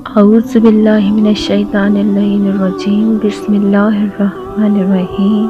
اعوذ باللہ من الشیطان الرجیم بسم اللہ الرحمن الرحیم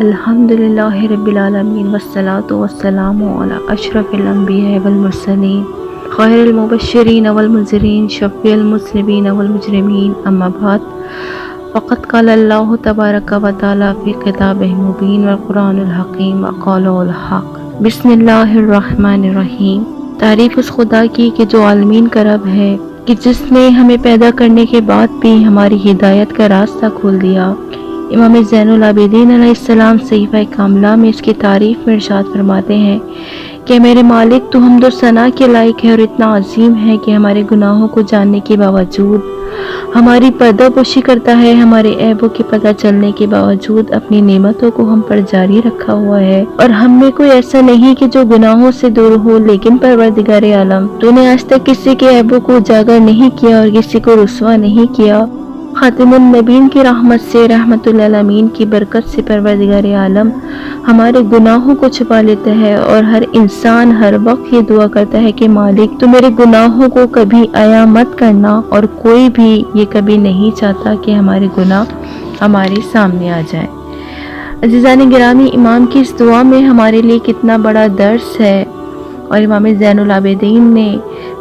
الحمدللہ رب العالمین والصلاة والسلام علی اشرف الانبیاء والمرسلین خیر المبشرین والمنذرین شفیع المذنبین والمجرمین اما بعد فقد قال اللہ تبارک و تعالی فی کتابہ المبین والقرآن الحکیم وقال الحق بسم اللہ الرحمن الرحیم۔ تعریف اس خدا کی کہ جو عالمین کا رب ہے، کہ جس نے ہمیں پیدا کرنے کے بعد بھی ہماری ہدایت کا راستہ کھول دیا۔ امام زین العابدین علیہ السلام صحیفہ کاملہ میں اس کی تعریف میں ارشاد فرماتے ہیں کہ میرے مالک تو حمد و ثنا کے لائق ہے اور اتنا عظیم ہے کہ ہمارے گناہوں کو جاننے کے باوجود ہماری پردہ پوشی کرتا ہے، ہمارے عیبوں کے پتہ چلنے کے باوجود اپنی نعمتوں کو ہم پر جاری رکھا ہوا ہے، اور ہم میں کوئی ایسا نہیں کہ جو گناہوں سے دور ہو۔ لیکن پروردگار عالم، تو نے آج تک کسی کے عیبوں کو اجاگر نہیں کیا اور کسی کو رسوا نہیں کیا۔ خاتم النبیین کی رحمت سے، رحمت للعالمین کی برکت سے پروردگار عالم ہمارے گناہوں کو چھپا لیتا ہے، اور ہر انسان ہر وقت یہ دعا کرتا ہے کہ مالک تو میرے گناہوں کو کبھی عیاں مت کرنا، اور کوئی بھی یہ کبھی نہیں چاہتا کہ ہمارے گناہ ہمارے سامنے آ جائیں۔ عزیزان گرامی، امام کی اس دعا میں ہمارے لیے کتنا بڑا درس ہے، اور امام زین العابدین نے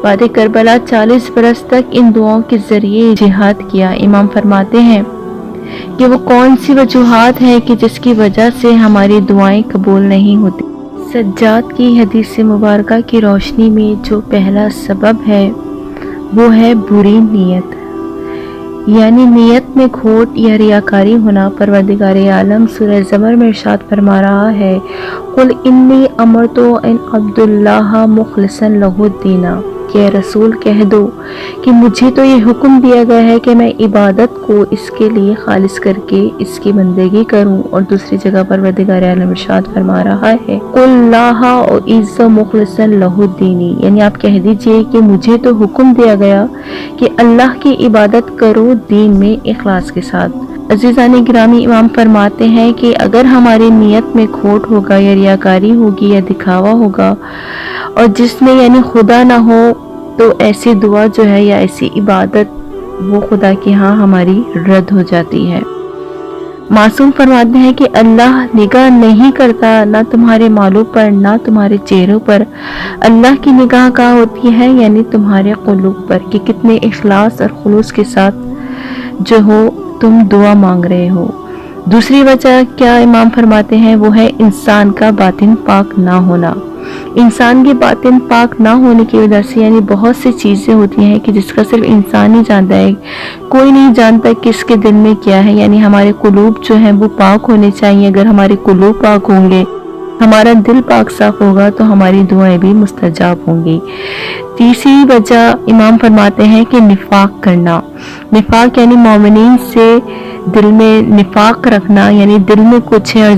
بعد کربلا 40 برس تک ان دعاؤں کے ذریعے جہاد کیا۔ امام فرماتے ہیں کہ وہ کون سی وجوہات ہیں کہ جس کی وجہ سے ہماری دعائیں قبول نہیں ہوتی۔ سجاد کی حدیث مبارکہ کی روشنی میں جو پہلا سبب ہے وہ ہے بری نیت، یعنی نیت میں کھوٹ یا ریاکاری ہونا۔ پروردگار عالم سورہ زمر میں ارشاد فرما رہا ہے، قل انی امرت ان عبد اللہ مخلصا لہ الدین، کہ رسول کہہ دو کہ مجھے تو یہ حکم دیا گیا ہے کہ میں عبادت کو اس کے لیے خالص کر کے اس کی بندگی کروں۔ اور دوسری جگہ پروردگار عالم ارشاد فرما رہا ہے، قل لا اعز مخلصا لہ الدین، یعنی آپ کہہ دیجئے کہ مجھے تو حکم دیا گیا کہ اللہ کی عبادت کرو دین میں اخلاص کے ساتھ۔ عزیزان گرامی، امام فرماتے ہیں کہ اگر ہماری نیت میں کھوٹ ہوگا یا ریاکاری ہوگی یا دکھاوا ہوگا، اور جس میں یعنی خدا نہ ہو، تو ایسی دعا جو ہے یا ایسی عبادت وہ خدا کے ہاں ہماری رد ہو جاتی ہے۔ معصوم فرماتے ہیں کہ اللہ نگاہ نہیں کرتا نہ تمہارے مالوں پر نہ تمہارے چہروں پر، اللہ کی نگاہ کہاں ہوتی ہے؟ یعنی تمہارے قلوب پر، کہ کتنے اخلاص اور خلوص کے ساتھ جو ہو تم دعا مانگ رہے ہو۔ دوسری وجہ کیا امام فرماتے ہیں؟ وہ ہے انسان کا باطن پاک نہ ہونا۔ انسان کے باطن پاک نہ ہونے کی وجہ سے یعنی بہت سی چیزیں ہوتی ہیں کہ جس کا صرف انسان ہی جانتا ہے، کوئی نہیں جانتا کہ اس کے دل میں کیا ہے۔ یعنی ہمارے قلوب جو ہیں وہ پاک ہونے چاہیے۔ اگر ہمارے قلوب پاک ہوں گے، ہمارا دل پاک صاف ہوگا، تو ہماری دعائیں بھی مستجاب ہوں گی۔ تیسری وجہ امام فرماتے ہیں کہ نفاق کرنا۔ نفاق یعنی مومنین سے دل میں نفاق رکھنا، یعنی دل میں کچھ ہے اور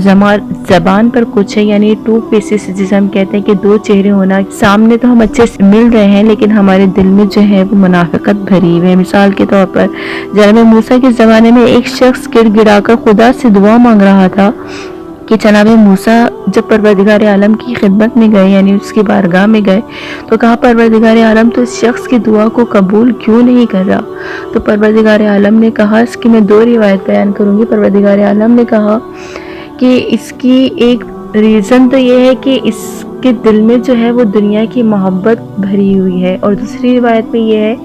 زبان پر کچھ ہے، یعنی ٹو فیسز جسے ہم کہتے ہیں کہ دو چہرے ہونا۔ سامنے تو ہم اچھے سے مل رہے ہیں لیکن ہمارے دل میں جو ہے وہ منافقت بھری ہوئی ہے۔ مثال کے طور پر جناب موسیٰ کے زمانے میں ایک شخص گر گرا کر خدا سے دعا مانگ رہا تھا کہ جناب موسیٰ جب پروردگار عالم کی خدمت میں گئے، یعنی اس کی بارگاہ میں گئے، تو کہا پروردگار عالم تو اس شخص کی دعا کو قبول کیوں نہیں کر رہا؟ تو پروردگار عالم نے کہا، اس کی میں دو روایت بیان کروں گی۔ پروردگار عالم نے کہا کہ اس کی ایک ریزن تو یہ ہے کہ اس کے دل میں جو ہے وہ دنیا کی محبت بھری ہوئی ہے، اور دوسری روایت میں یہ ہے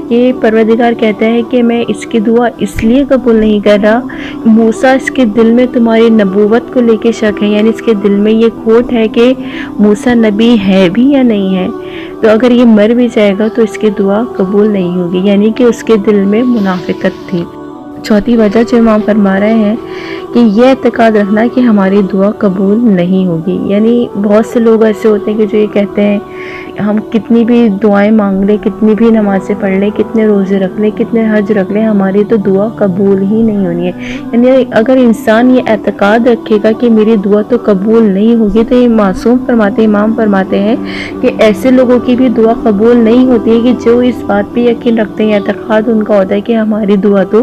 کہ پروردگار کہتا ہے کہ میں اس کی دعا اس لیے قبول نہیں کر رہا، موسیٰ اس کے دل میں تمہاری نبوت کو لے کے شک ہے، یعنی اس کے دل میں یہ کھوٹ ہے کہ موسیٰ نبی ہے بھی یا نہیں ہے، تو اگر یہ مر بھی جائے گا تو اس کی دعا قبول نہیں ہوگی، یعنی کہ اس کے دل میں منافقت تھی۔ چوتھی وجہ جو امام فرما رہے ہیں کہ یہ اعتقاد رکھنا کہ ہماری دعا قبول نہیں ہوگی۔ یعنی بہت سے لوگ ایسے ہوتے ہیں کہ جو یہ کہتے ہیں ہم کتنی بھی دعائیں مانگ لیں، کتنی بھی نمازیں پڑھ لیں، کتنے روزے رکھ لیں، کتنے حج رکھ لیں، ہماری تو دعا قبول ہی نہیں ہونی ہے۔ یعنی اگر انسان یہ اعتقاد رکھے گا کہ میری دعا تو قبول نہیں ہوگی، تو یہ معصوم فرماتے امام فرماتے ہیں کہ ایسے لوگوں کی بھی دعا قبول نہیں ہوتی ہے کہ جو اس بات پہ یقین رکھتے ہیں، اعتقاد ان کا ہوتا ہے کہ ہماری دعا تو